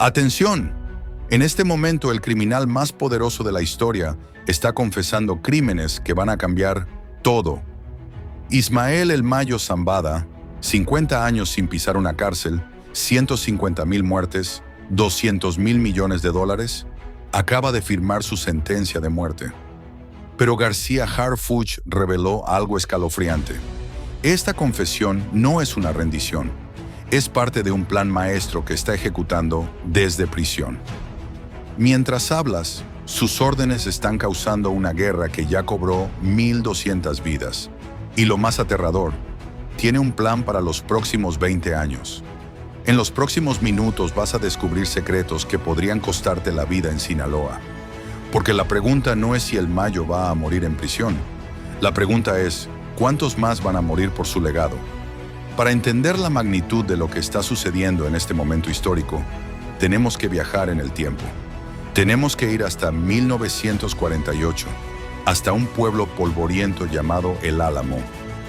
¡Atención! En este momento el criminal más poderoso de la historia está confesando crímenes que van a cambiar todo. Ismael El Mayo Zambada, 50 años sin pisar una cárcel, 150,000 muertes, 200,000 millones de dólares, acaba de firmar su sentencia de muerte. Pero García Harfuch reveló algo escalofriante. Esta confesión no es una rendición, es parte de un plan maestro que está ejecutando desde prisión. Mientras hablas, sus órdenes están causando una guerra que ya cobró 1,200 vidas. Y lo más aterrador, tiene un plan para los próximos 20 años. En los próximos minutos vas a descubrir secretos que podrían costarte la vida en Sinaloa. Porque la pregunta no es si el Mayo va a morir en prisión. La pregunta es, ¿cuántos más van a morir por su legado? Para entender la magnitud de lo que está sucediendo en este momento histórico, tenemos que viajar en el tiempo. Tenemos que ir hasta 1948, hasta un pueblo polvoriento llamado El Álamo,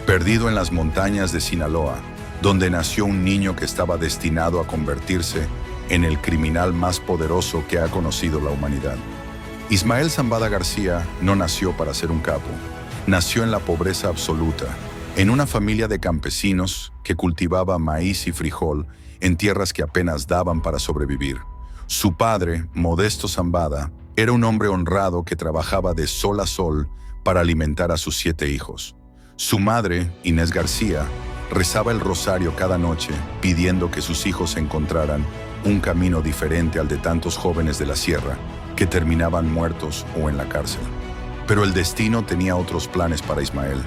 perdido en las montañas de Sinaloa, donde nació un niño que estaba destinado a convertirse en el criminal más poderoso que ha conocido la humanidad. Ismael Zambada García no nació para ser un capo, nació en la pobreza absoluta, en una familia de campesinos que cultivaba maíz y frijol en tierras que apenas daban para sobrevivir. Su padre, Modesto Zambada, era un hombre honrado que trabajaba de sol a sol para alimentar a sus 7 hijos. Su madre, Inés García, rezaba el rosario cada noche pidiendo que sus hijos encontraran un camino diferente al de tantos jóvenes de la sierra que terminaban muertos o en la cárcel. Pero el destino tenía otros planes para Ismael.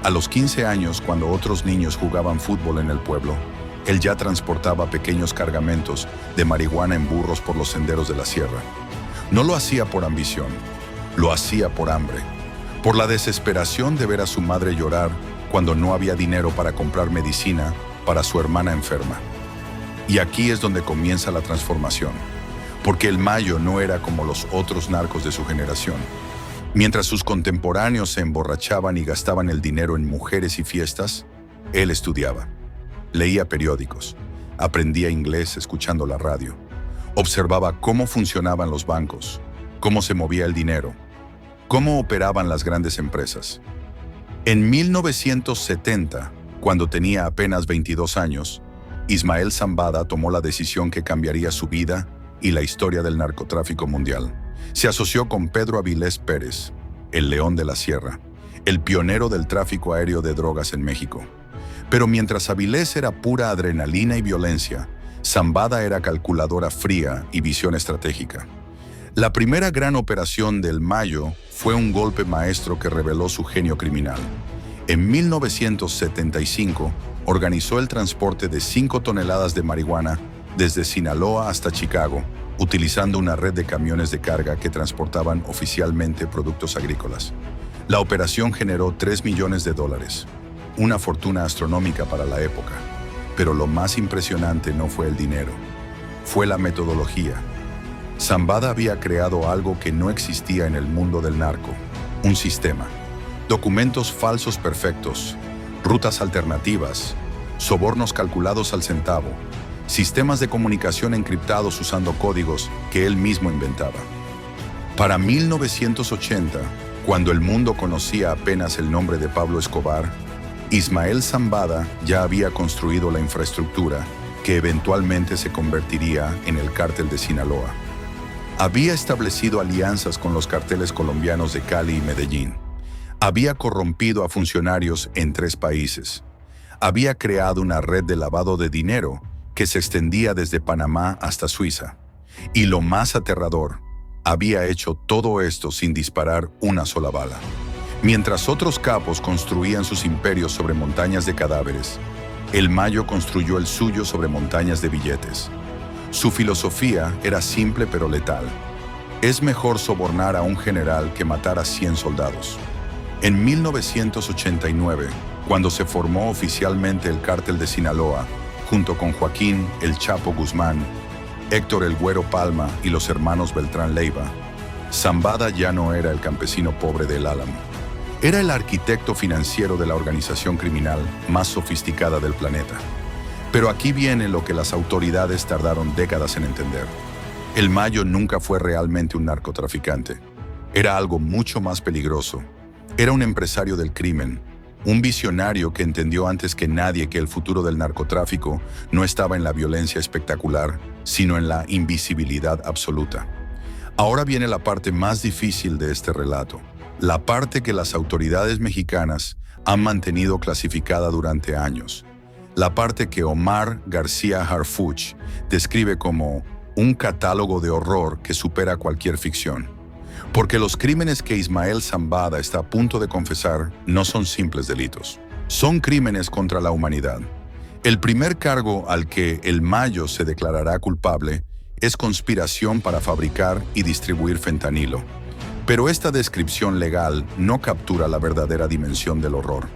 A los 15 años, cuando otros niños jugaban fútbol en el pueblo, él ya transportaba pequeños cargamentos de marihuana en burros por los senderos de la sierra. No lo hacía por ambición, lo hacía por hambre, por la desesperación de ver a su madre llorar cuando no había dinero para comprar medicina para su hermana enferma. Y aquí es donde comienza la transformación, porque el Mayo no era como los otros narcos de su generación. Mientras sus contemporáneos se emborrachaban y gastaban el dinero en mujeres y fiestas, él estudiaba, leía periódicos, aprendía inglés escuchando la radio, observaba cómo funcionaban los bancos, cómo se movía el dinero, cómo operaban las grandes empresas. En 1970, cuando tenía apenas 22 años, Ismael Zambada tomó la decisión que cambiaría su vida y la historia del narcotráfico mundial. Se asoció con Pedro Avilés Pérez, el León de la Sierra, el pionero del tráfico aéreo de drogas en México. Pero mientras Avilés era pura adrenalina y violencia, Zambada era calculadora fría y visión estratégica. La primera gran operación del Mayo fue un golpe maestro que reveló su genio criminal. En 1975, organizó el transporte de 5 toneladas de marihuana desde Sinaloa hasta Chicago, utilizando una red de camiones de carga que transportaban oficialmente productos agrícolas. La operación generó $3 millones, una fortuna astronómica para la época. Pero lo más impresionante no fue el dinero, fue la metodología. Zambada había creado algo que no existía en el mundo del narco, un sistema. Documentos falsos perfectos, rutas alternativas, sobornos calculados al centavo, sistemas de comunicación encriptados usando códigos que él mismo inventaba. Para 1980, cuando el mundo conocía apenas el nombre de Pablo Escobar, Ismael Zambada ya había construido la infraestructura que eventualmente se convertiría en el cártel de Sinaloa. Había establecido alianzas con los carteles colombianos de Cali y Medellín. Había corrompido a funcionarios en 3 países. Había creado una red de lavado de dinero que se extendía desde Panamá hasta Suiza. Y lo más aterrador, había hecho todo esto sin disparar una sola bala. Mientras otros capos construían sus imperios sobre montañas de cadáveres, el Mayo construyó el suyo sobre montañas de billetes. Su filosofía era simple pero letal. Es mejor sobornar a un general que matar a 100 soldados. En 1989, cuando se formó oficialmente el cártel de Sinaloa, junto con Joaquín El Chapo Guzmán, Héctor El Güero Palma y los hermanos Beltrán Leiva, Zambada ya no era el campesino pobre del Álamo. Era el arquitecto financiero de la organización criminal más sofisticada del planeta. Pero aquí viene lo que las autoridades tardaron décadas en entender. El Mayo nunca fue realmente un narcotraficante. Era algo mucho más peligroso. Era un empresario del crimen, un visionario que entendió antes que nadie que el futuro del narcotráfico no estaba en la violencia espectacular, sino en la invisibilidad absoluta. Ahora viene la parte más difícil de este relato, la parte que las autoridades mexicanas han mantenido clasificada durante años, la parte que Omar García Harfuch describe como un catálogo de horror que supera cualquier ficción. Porque los crímenes que Ismael Zambada está a punto de confesar no son simples delitos. Son crímenes contra la humanidad. El primer cargo al que el Mayo se declarará culpable es conspiración para fabricar y distribuir fentanilo. Pero esta descripción legal no captura la verdadera dimensión del horror.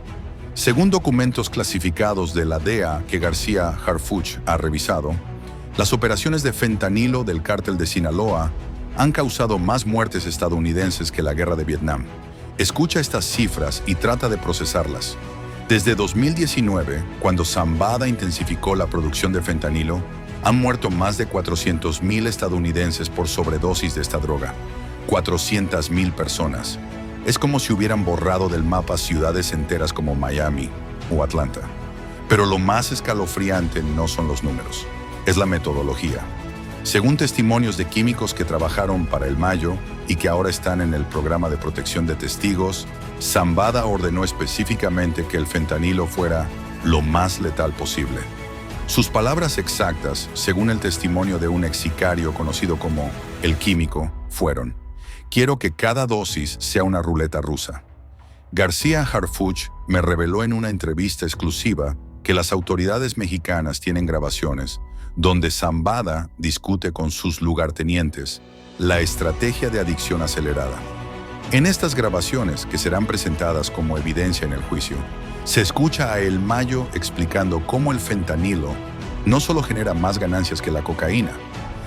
Según documentos clasificados de la DEA que García Harfuch ha revisado, las operaciones de fentanilo del cártel de Sinaloa han causado más muertes estadounidenses que la guerra de Vietnam. Escucha estas cifras y trata de procesarlas. Desde 2019, cuando Zambada intensificó la producción de fentanilo, han muerto más de 400,000 estadounidenses por sobredosis de esta droga. 400,000 personas. Es como si hubieran borrado del mapa ciudades enteras como Miami o Atlanta. Pero lo más escalofriante no son los números, es la metodología. Según testimonios de químicos que trabajaron para el Mayo y que ahora están en el programa de protección de testigos, Zambada ordenó específicamente que el fentanilo fuera lo más letal posible. Sus palabras exactas, según el testimonio de un ex sicario conocido como el Químico, fueron: "Quiero que cada dosis sea una ruleta rusa". García Harfuch me reveló en una entrevista exclusiva que las autoridades mexicanas tienen grabaciones donde Zambada discute con sus lugartenientes la estrategia de adicción acelerada. En estas grabaciones, que serán presentadas como evidencia en el juicio, se escucha a El Mayo explicando cómo el fentanilo no solo genera más ganancias que la cocaína,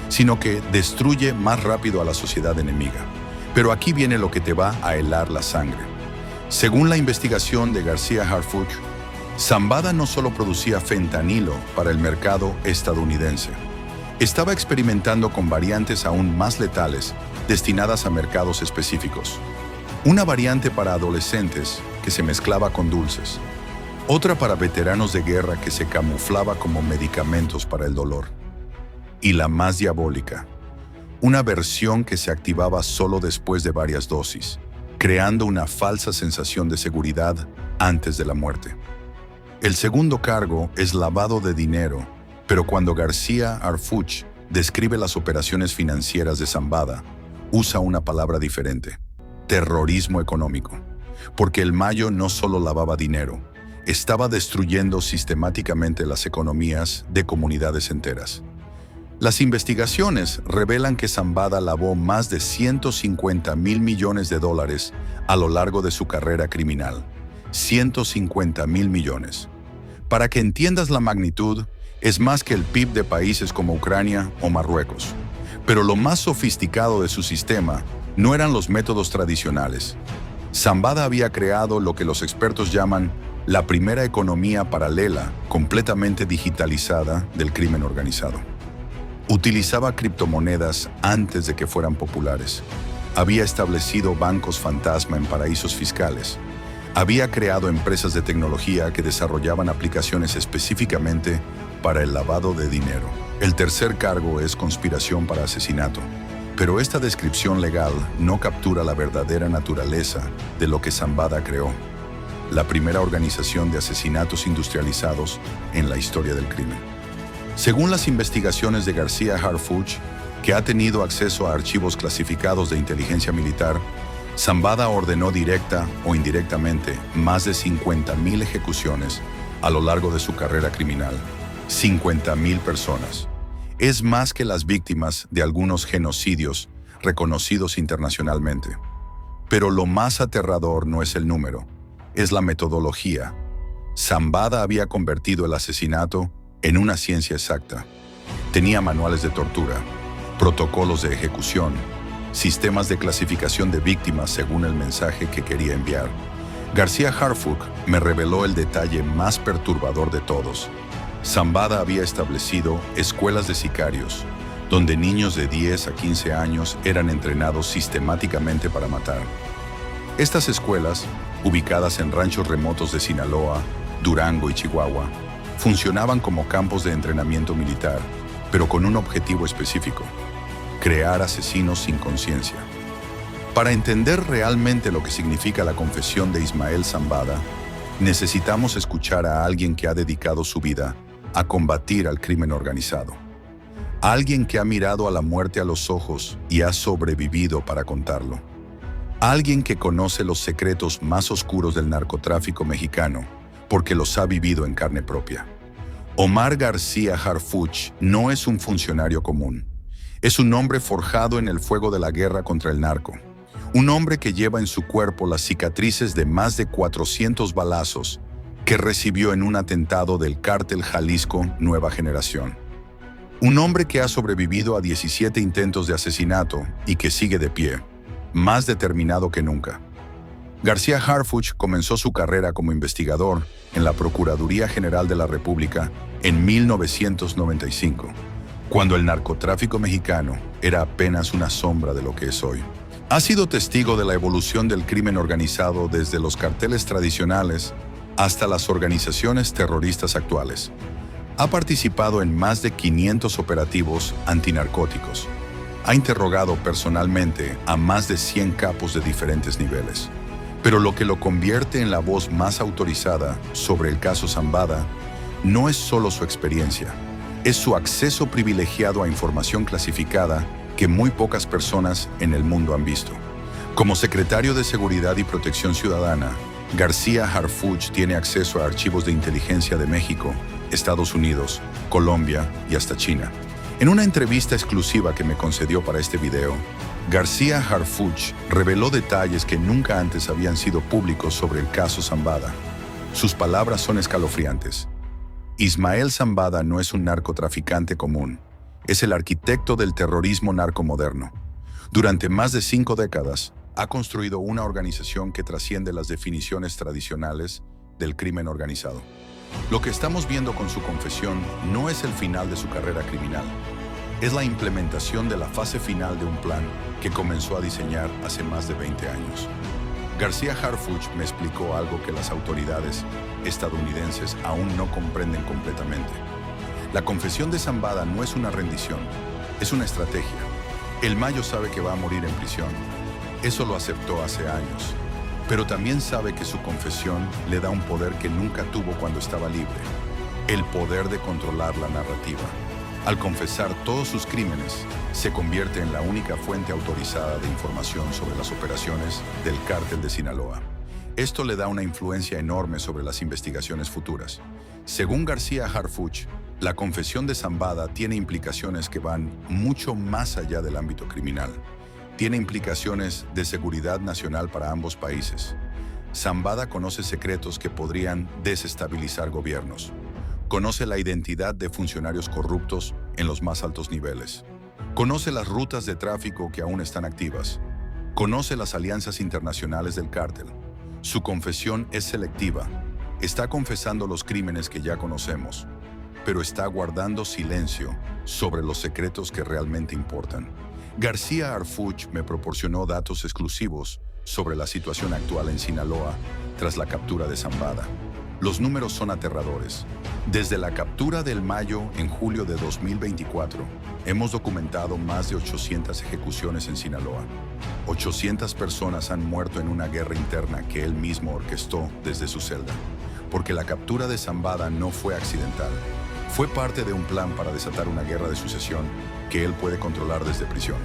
sino que destruye más rápido a la sociedad enemiga. Pero aquí viene lo que te va a helar la sangre. Según la investigación de García Harfuch, Zambada no solo producía fentanilo para el mercado estadounidense. Estaba experimentando con variantes aún más letales destinadas a mercados específicos. Una variante para adolescentes que se mezclaba con dulces. Otra para veteranos de guerra que se camuflaba como medicamentos para el dolor. Y la más diabólica, una versión que se activaba solo después de varias dosis, creando una falsa sensación de seguridad antes de la muerte. El segundo cargo es lavado de dinero, pero cuando García Harfuch describe las operaciones financieras de Zambada, usa una palabra diferente: terrorismo económico. Porque el Mayo no solo lavaba dinero, estaba destruyendo sistemáticamente las economías de comunidades enteras. Las investigaciones revelan que Zambada lavó más de 150,000 millones de dólares a lo largo de su carrera criminal. 150,000 millones. Para que entiendas la magnitud, es más que el PIB de países como Ucrania o Marruecos. Pero lo más sofisticado de su sistema no eran los métodos tradicionales. Zambada había creado lo que los expertos llaman la primera economía paralela, completamente digitalizada, del crimen organizado. Utilizaba criptomonedas antes de que fueran populares. Había establecido bancos fantasma en paraísos fiscales. Había creado empresas de tecnología que desarrollaban aplicaciones específicamente para el lavado de dinero. El tercer cargo es conspiración para asesinato. Pero esta descripción legal no captura la verdadera naturaleza de lo que Zambada creó: la primera organización de asesinatos industrializados en la historia del crimen. Según las investigaciones de García Harfuch, que ha tenido acceso a archivos clasificados de inteligencia militar, Zambada ordenó directa o indirectamente más de 50,000 ejecuciones a lo largo de su carrera criminal. 50,000 personas. Es más que las víctimas de algunos genocidios reconocidos internacionalmente. Pero lo más aterrador no es el número, es la metodología. Zambada había convertido el asesinato en una ciencia exacta. Tenía manuales de tortura, protocolos de ejecución, sistemas de clasificación de víctimas según el mensaje que quería enviar. García Harfuch me reveló el detalle más perturbador de todos. Zambada había establecido escuelas de sicarios, donde niños de 10 a 15 años eran entrenados sistemáticamente para matar. Estas escuelas, ubicadas en ranchos remotos de Sinaloa, Durango y Chihuahua, funcionaban como campos de entrenamiento militar, pero con un objetivo específico: crear asesinos sin conciencia. Para entender realmente lo que significa la confesión de Ismael Zambada, necesitamos escuchar a alguien que ha dedicado su vida a combatir al crimen organizado. Alguien que ha mirado a la muerte a los ojos y ha sobrevivido para contarlo. Alguien que conoce los secretos más oscuros del narcotráfico mexicano porque los ha vivido en carne propia. Omar García Harfuch no es un funcionario común. Es un hombre forjado en el fuego de la guerra contra el narco. Un hombre que lleva en su cuerpo las cicatrices de más de 400 balazos que recibió en un atentado del Cártel Jalisco Nueva Generación. Un hombre que ha sobrevivido a 17 intentos de asesinato y que sigue de pie, más determinado que nunca. García Harfuch comenzó su carrera como investigador en la Procuraduría General de la República en 1995, cuando el narcotráfico mexicano era apenas una sombra de lo que es hoy. Ha sido testigo de la evolución del crimen organizado desde los carteles tradicionales hasta las organizaciones terroristas actuales. Ha participado en más de 500 operativos antinarcóticos. Ha interrogado personalmente a más de 100 capos de diferentes niveles. Pero lo que lo convierte en la voz más autorizada sobre el caso Zambada no es solo su experiencia, es su acceso privilegiado a información clasificada que muy pocas personas en el mundo han visto. Como secretario de Seguridad y Protección Ciudadana, García Harfuch tiene acceso a archivos de inteligencia de México, Estados Unidos, Colombia y hasta China. En una entrevista exclusiva que me concedió para este video, García Harfuch reveló detalles que nunca antes habían sido públicos sobre el caso Zambada. Sus palabras son escalofriantes. Ismael Zambada no es un narcotraficante común. Es el arquitecto del terrorismo narcomoderno. Durante más de 5 décadas, ha construido una organización que trasciende las definiciones tradicionales del crimen organizado. Lo que estamos viendo con su confesión no es el final de su carrera criminal. Es la implementación de la fase final de un plan que comenzó a diseñar hace más de 20 años. García Harfuch me explicó algo que las autoridades estadounidenses aún no comprenden completamente. La confesión de Zambada no es una rendición, es una estrategia. El Mayo sabe que va a morir en prisión. Eso lo aceptó hace años. Pero también sabe que su confesión le da un poder que nunca tuvo cuando estaba libre. El poder de controlar la narrativa. Al confesar todos sus crímenes, se convierte en la única fuente autorizada de información sobre las operaciones del Cártel de Sinaloa. Esto le da una influencia enorme sobre las investigaciones futuras. Según García Harfuch, la confesión de Zambada tiene implicaciones que van mucho más allá del ámbito criminal. Tiene implicaciones de seguridad nacional para ambos países. Zambada conoce secretos que podrían desestabilizar gobiernos. Conoce la identidad de funcionarios corruptos en los más altos niveles. Conoce las rutas de tráfico que aún están activas. Conoce las alianzas internacionales del cártel. Su confesión es selectiva. Está confesando los crímenes que ya conocemos, pero está guardando silencio sobre los secretos que realmente importan. García Harfuch me proporcionó datos exclusivos sobre la situación actual en Sinaloa tras la captura de Zambada. Los números son aterradores. Desde la captura del Mayo en julio de 2024, hemos documentado más de 800 ejecuciones en Sinaloa. 800 personas han muerto en una guerra interna que él mismo orquestó desde su celda. Porque la captura de Zambada no fue accidental. Fue parte de un plan para desatar una guerra de sucesión que él puede controlar desde prisión.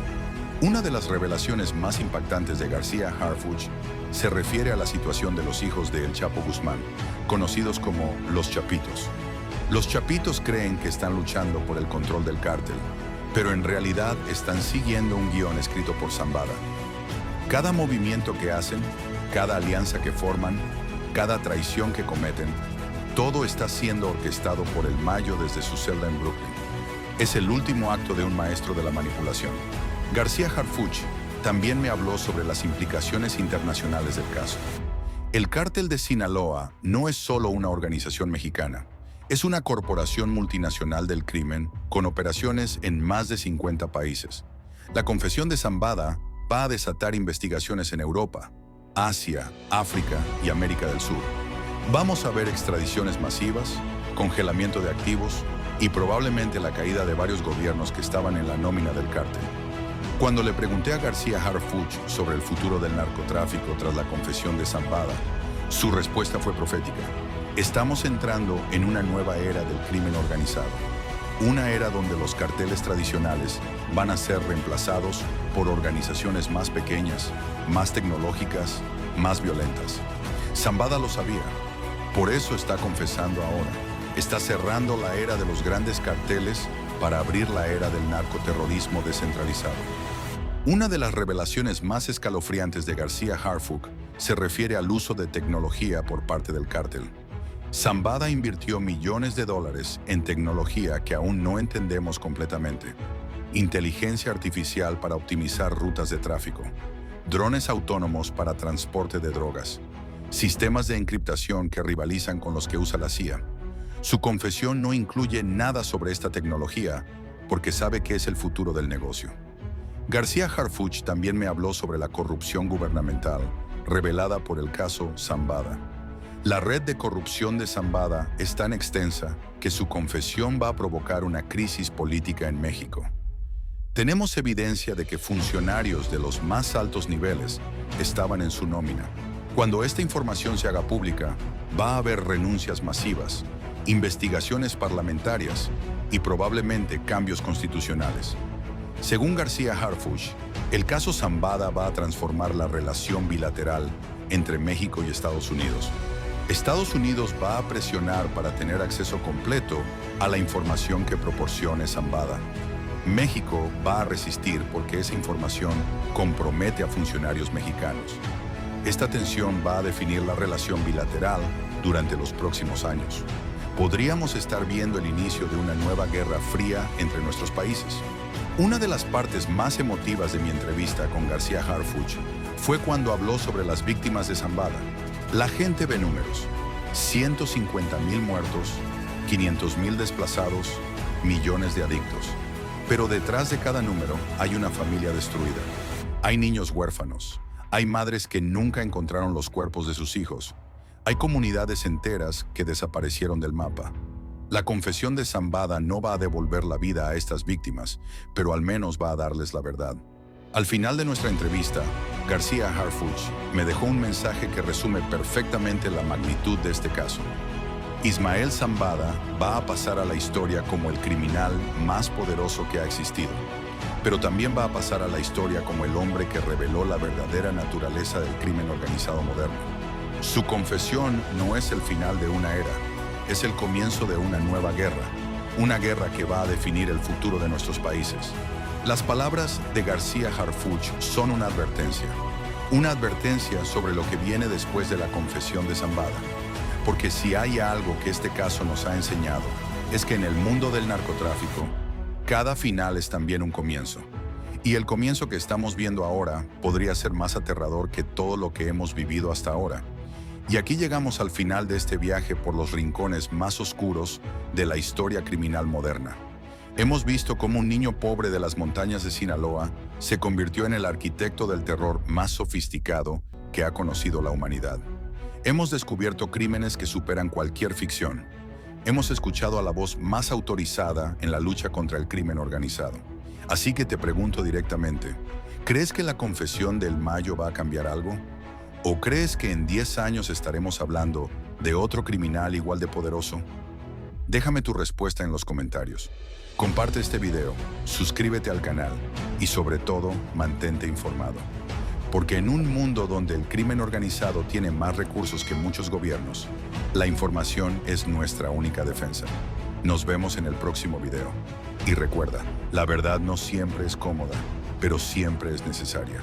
Una de las revelaciones más impactantes de García Harfuch se refiere a la situación de los hijos de El Chapo Guzmán, conocidos como los Chapitos. Los Chapitos creen que están luchando por el control del cártel, pero en realidad están siguiendo un guión escrito por Zambada. Cada movimiento que hacen, cada alianza que forman, cada traición que cometen, todo está siendo orquestado por el Mayo desde su celda en Brooklyn. Es el último acto de un maestro de la manipulación. García Harfuch también me habló sobre las implicaciones internacionales del caso. El Cártel de Sinaloa no es solo una organización mexicana, Es una corporación multinacional del crimen con operaciones en más de 50 países. La confesión de Zambada va a desatar investigaciones en Europa, Asia, África y América del Sur. Vamos a ver extradiciones masivas, congelamiento de activos y probablemente la caída de varios gobiernos que estaban en la nómina del cártel. Cuando le pregunté a García Harfuch sobre el futuro del narcotráfico tras la confesión de Zambada, su respuesta fue profética. Estamos entrando en una nueva era del crimen organizado. Una era donde los carteles tradicionales van a ser reemplazados por organizaciones más pequeñas, más tecnológicas, más violentas. Zambada lo sabía. Por eso está confesando ahora. Está cerrando la era de los grandes carteles para abrir la era del narcoterrorismo descentralizado. Una de las revelaciones más escalofriantes de García Harfuch se refiere al uso de tecnología por parte del cártel. Zambada invirtió millones de dólares en tecnología que aún no entendemos completamente. Inteligencia artificial para optimizar rutas de tráfico, drones autónomos para transporte de drogas, sistemas de encriptación que rivalizan con los que usa la CIA. Su confesión no incluye nada sobre esta tecnología porque sabe que es el futuro del negocio. García Harfuch también me habló sobre la corrupción gubernamental revelada por el caso Zambada. La red de corrupción de Zambada es tan extensa que su confesión va a provocar una crisis política en México. Tenemos evidencia de que funcionarios de los más altos niveles estaban en su nómina. Cuando esta información se haga pública, va a haber renuncias masivas, investigaciones parlamentarias y probablemente cambios constitucionales. Según García Harfuch, el caso Zambada va a transformar la relación bilateral entre México y Estados Unidos. Estados Unidos va a presionar para tener acceso completo a la información que proporcione Zambada. México va a resistir porque esa información compromete a funcionarios mexicanos. Esta tensión va a definir la relación bilateral durante los próximos años. Podríamos estar viendo el inicio de una nueva guerra fría entre nuestros países. Una de las partes más emotivas de mi entrevista con García Harfuch fue cuando habló sobre las víctimas de Zambada. La gente ve números: 150,000 muertos, 500,000 desplazados, millones de adictos. Pero detrás de cada número hay una familia destruida. Hay niños huérfanos. Hay madres que nunca encontraron los cuerpos de sus hijos. Hay comunidades enteras que desaparecieron del mapa. La confesión de Zambada no va a devolver la vida a estas víctimas, pero al menos va a darles la verdad. Al final de nuestra entrevista, García Harfuch me dejó un mensaje que resume perfectamente la magnitud de este caso. Ismael Zambada va a pasar a la historia como el criminal más poderoso que ha existido, pero también va a pasar a la historia como el hombre que reveló la verdadera naturaleza del crimen organizado moderno. Su confesión no es el final de una era, es el comienzo de una nueva guerra, una guerra que va a definir el futuro de nuestros países. Las palabras de García Harfuch son una advertencia sobre lo que viene después de la confesión de Zambada. Porque si hay algo que este caso nos ha enseñado, es que en el mundo del narcotráfico, cada final es también un comienzo. Y el comienzo que estamos viendo ahora podría ser más aterrador que todo lo que hemos vivido hasta ahora. Y aquí llegamos al final de este viaje por los rincones más oscuros de la historia criminal moderna. Hemos visto cómo un niño pobre de las montañas de Sinaloa se convirtió en el arquitecto del terror más sofisticado que ha conocido la humanidad. Hemos descubierto crímenes que superan cualquier ficción. Hemos escuchado a la voz más autorizada en la lucha contra el crimen organizado. Así que te pregunto directamente, ¿crees que la confesión del Mayo va a cambiar algo? ¿O crees que en 10 años estaremos hablando de otro criminal igual de poderoso? Déjame tu respuesta en los comentarios. Comparte este video, suscríbete al canal y sobre todo, mantente informado. Porque en un mundo donde el crimen organizado tiene más recursos que muchos gobiernos, la información es nuestra única defensa. Nos vemos en el próximo video. Y recuerda, la verdad no siempre es cómoda, pero siempre es necesaria.